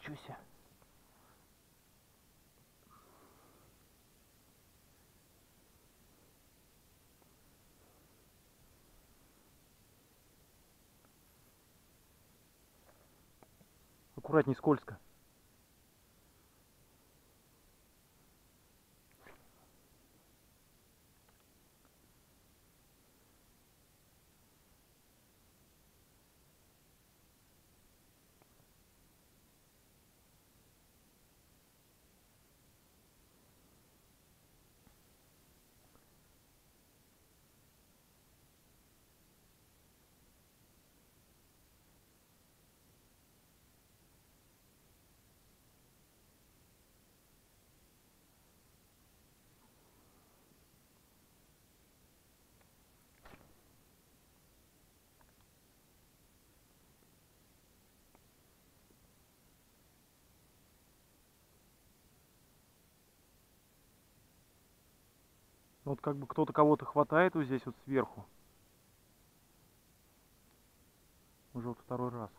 Ничего себе. Аккуратней, скользко. Вот как бы кто-то кого-то хватает вот здесь вот сверху. Уже вот второй раз.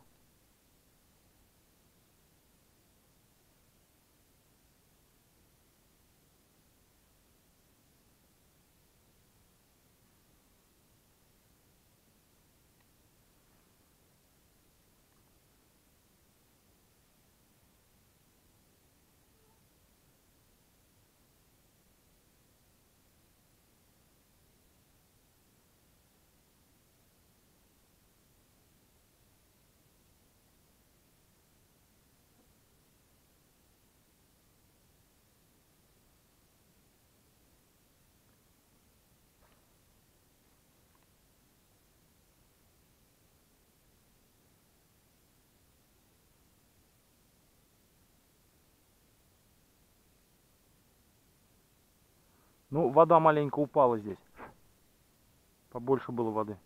Ну, вода маленько упала здесь. Побольше было воды.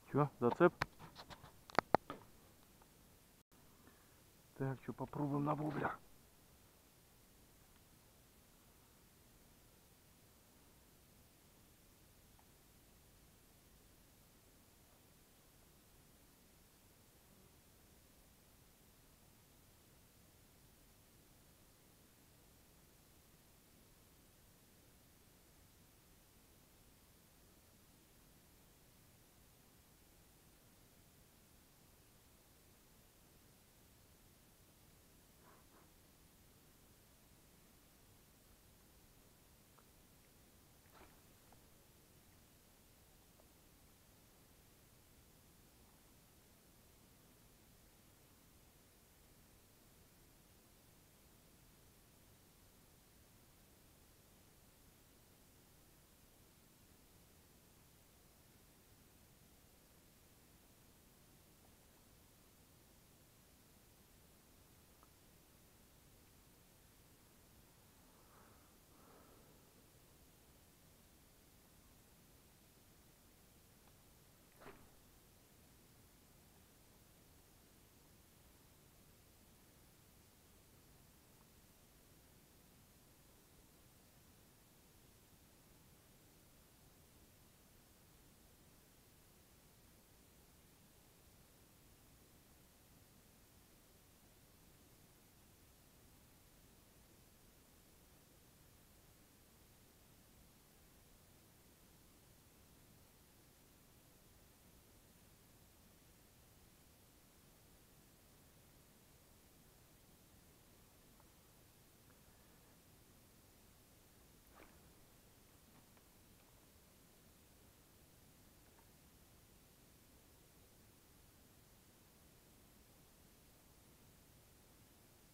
Все, зацеп. Так, что попробуем на воблер.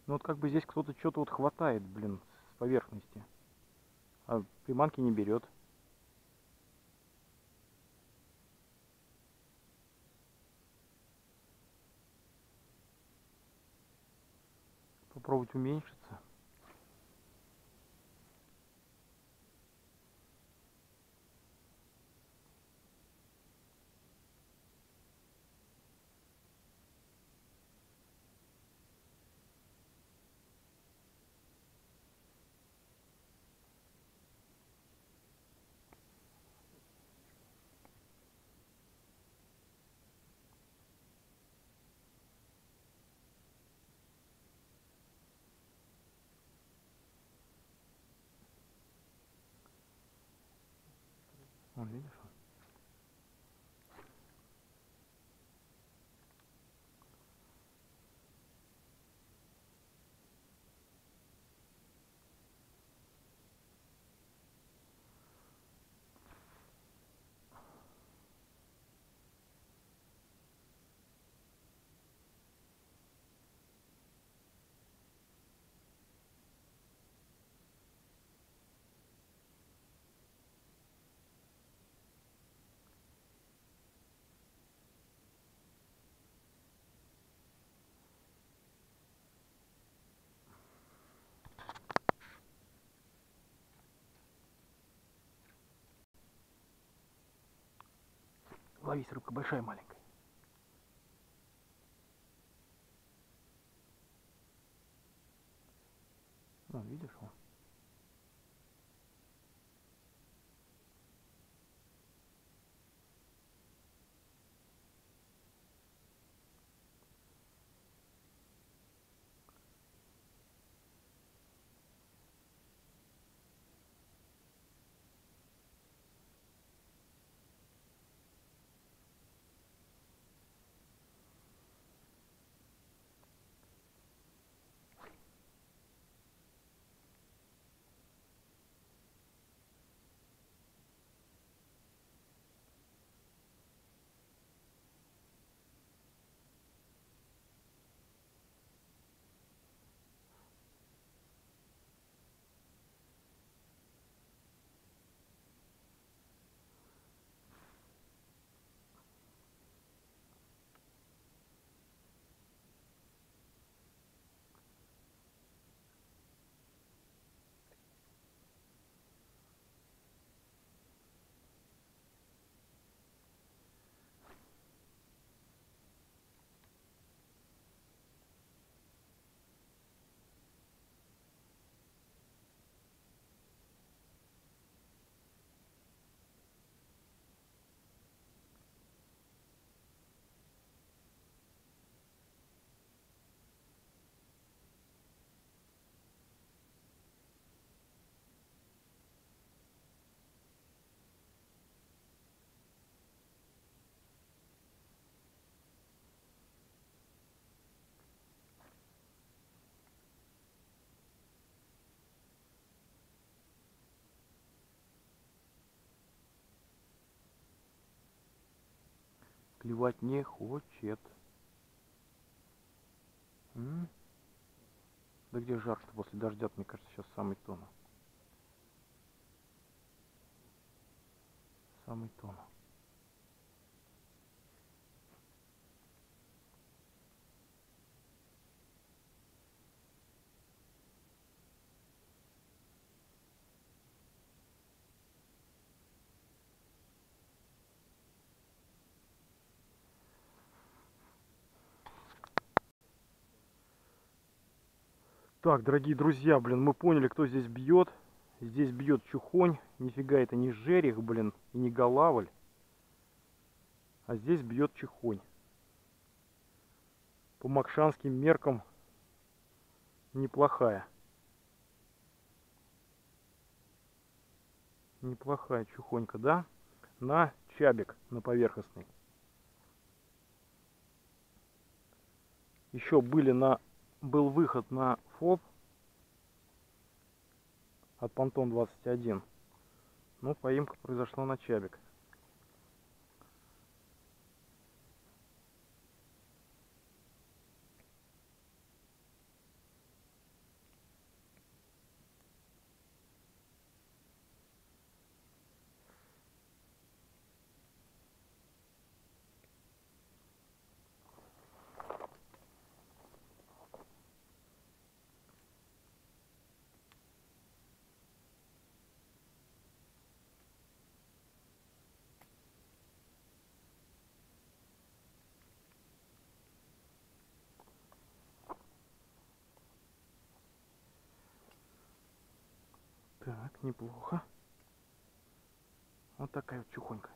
Ну вот как бы здесь кто-то что-то вот хватает, блин, с поверхности. А приманки не берет. Попробовать уменьшиться. Вон, видишь? Ловись, рыбка большая, маленькая. Вон, видишь? Вон. Клевать не хочет. Да где жарко после дождя, мне кажется, сейчас самый тон. Самый тон. Так, дорогие друзья, блин, мы поняли, кто здесь бьет. Здесь бьет чухонь. Нифига это не жерех, блин, и не голавль. А здесь бьет чухонь. По макшанским меркам неплохая. Неплохая чухонька, да? На чабик, на поверхностный. Еще был выход на ФОП от Понтон 21. Но поимка произошла на чабик. Так, неплохо. Вот такая вот чухонька.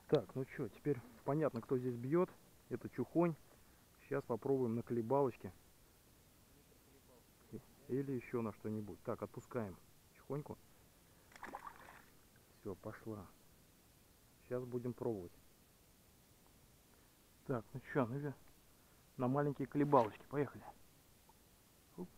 Так, ну что, теперь понятно, кто здесь бьет. Это чухонь. Сейчас попробуем на колебалочке. Или еще на что-нибудь. Так, отпускаем чухоньку. Все, пошла. Сейчас будем пробовать. Так, ну что, на маленькие колебалочки. Поехали. Оп.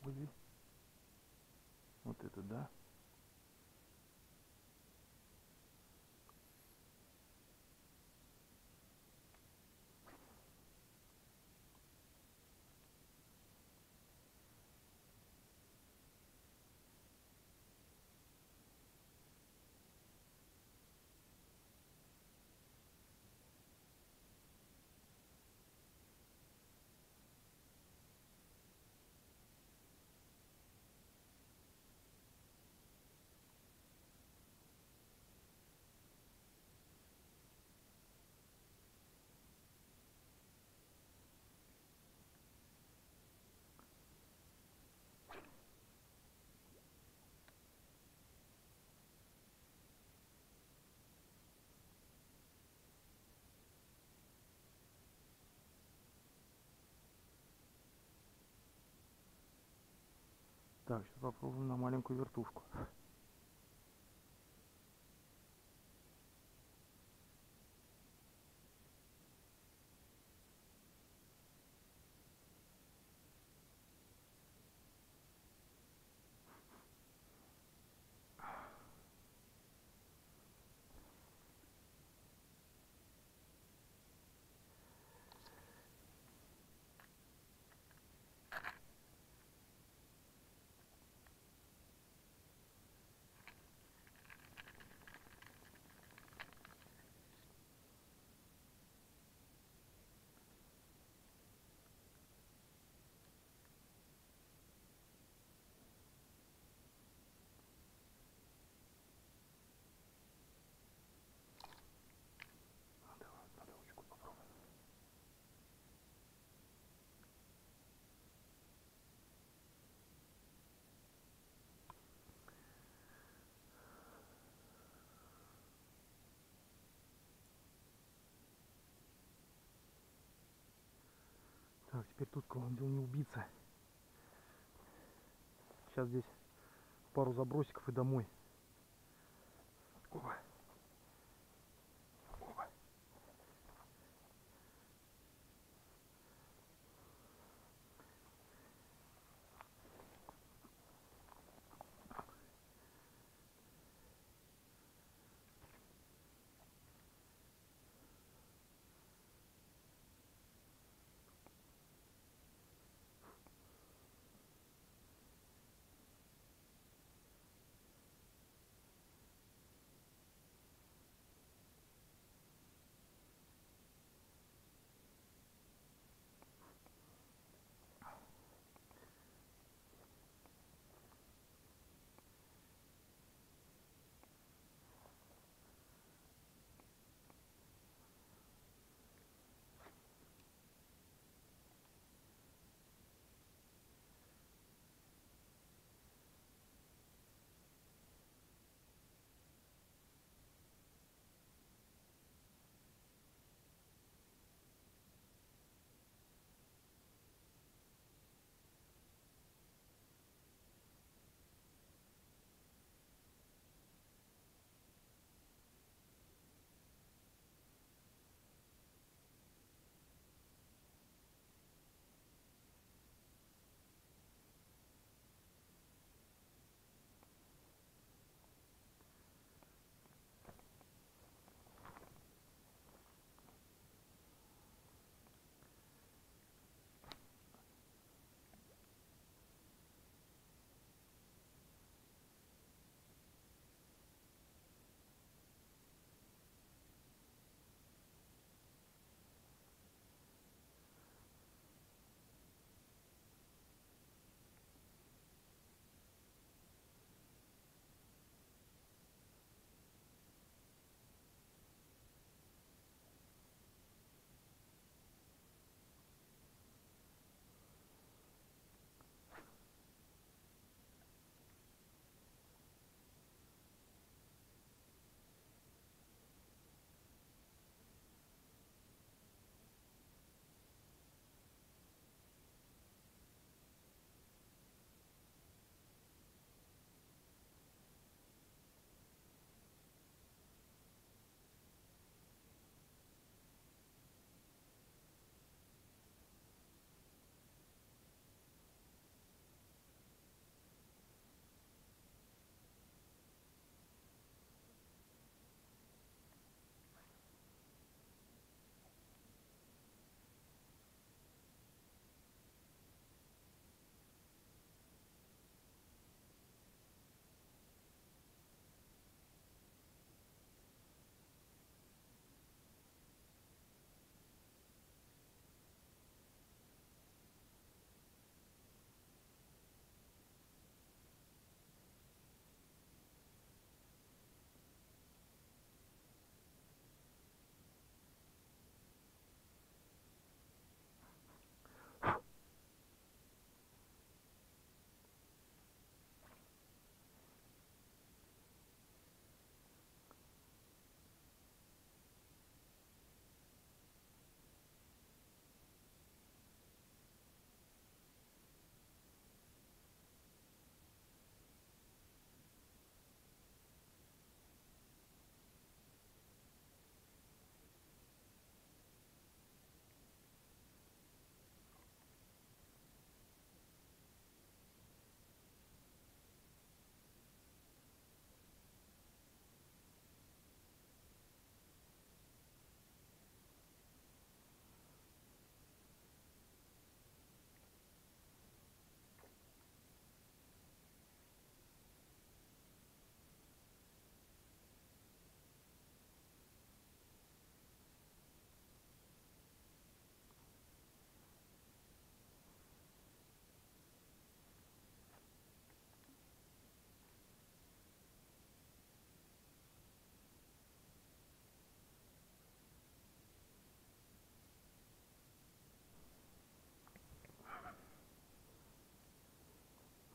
Ой. Вот это да. Так, сейчас попробуем на маленькую вертушку. теперь тут колондил не убийца. Сейчас здесь пару забросиков и домой. Опа. Опа.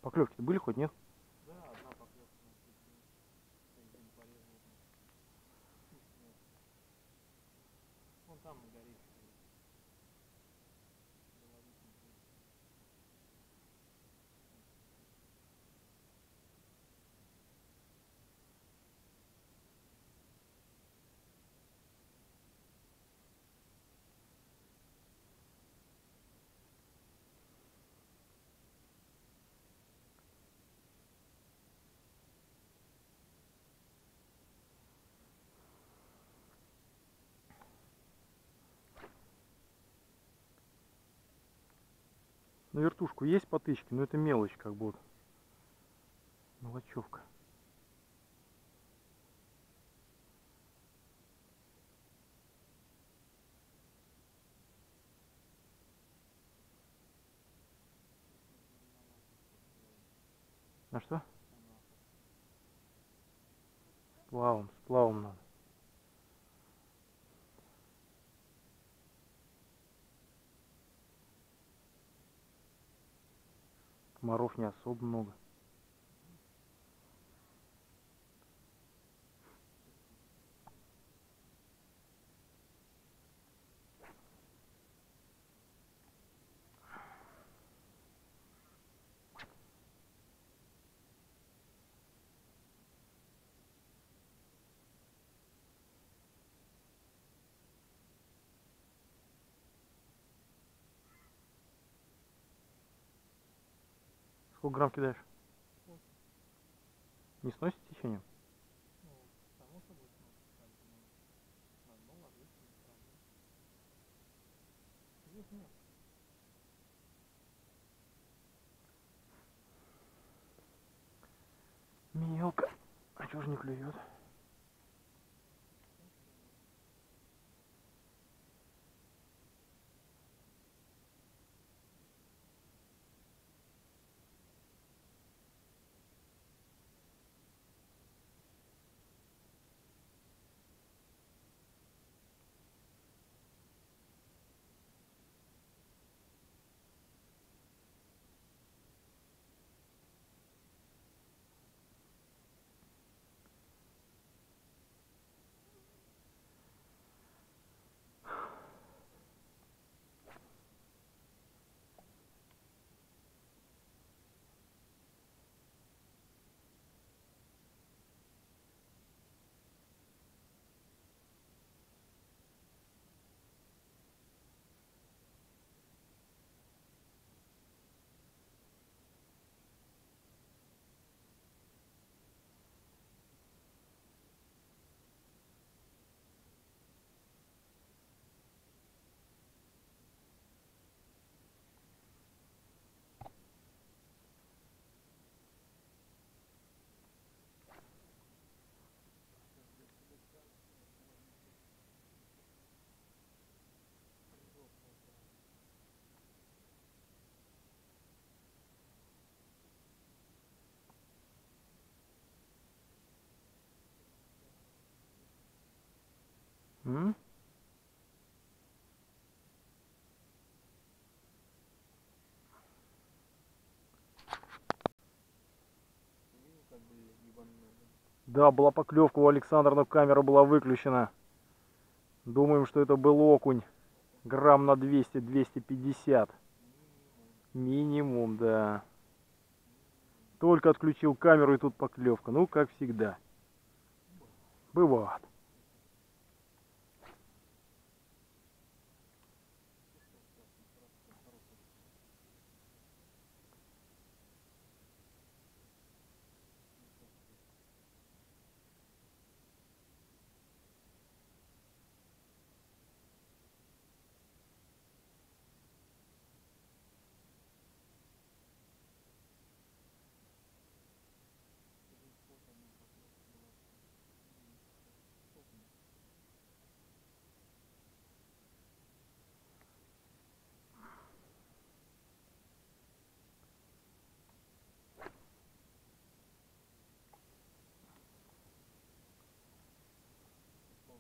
Поклевки были хоть, нет? Да, одна поклевка на следующий день порезала. Вон там на горе стоит. На вертушку есть потычки, но это мелочь, как бы вот. Мелочевка. А что? Сплавом надо. Комаров не особо много. Сколько грамм кидаешь? Не сносит течением? Ну, само собой, как бы, на дно ложится, не проблема. Здесь нет. Мелко. А чего же не клюет? М? Видел, как бы ебануло. Да, была поклевка у Александра, но камера была выключена. Думаем, что это был окунь. Грамм на 200-250. Минимум, да. Только отключил камеру, и тут поклевка. Ну, как всегда. Бывает.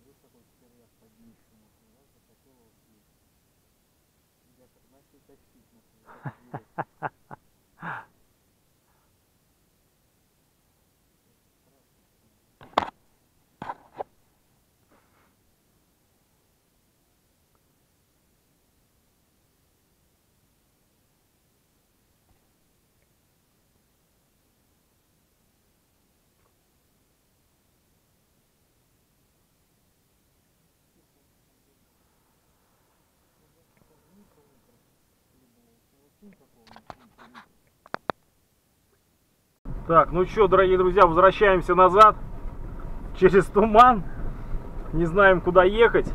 Видишь, какой червяк под днищем, нахуй, да, захотел его съесть. Я так начал тащить, нахуй, как идиот. Так, ну что, дорогие друзья, возвращаемся назад. Через туман. Не знаем, куда ехать.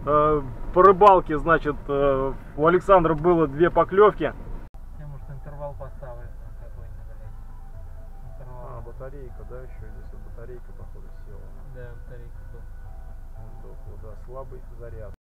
По рыбалке, значит, у Александра было 2 поклевки. батарейка, да, еще здесь вот батарейка, походу, села. Да, батарейка сдохла. Сдохла, да, слабый заряд.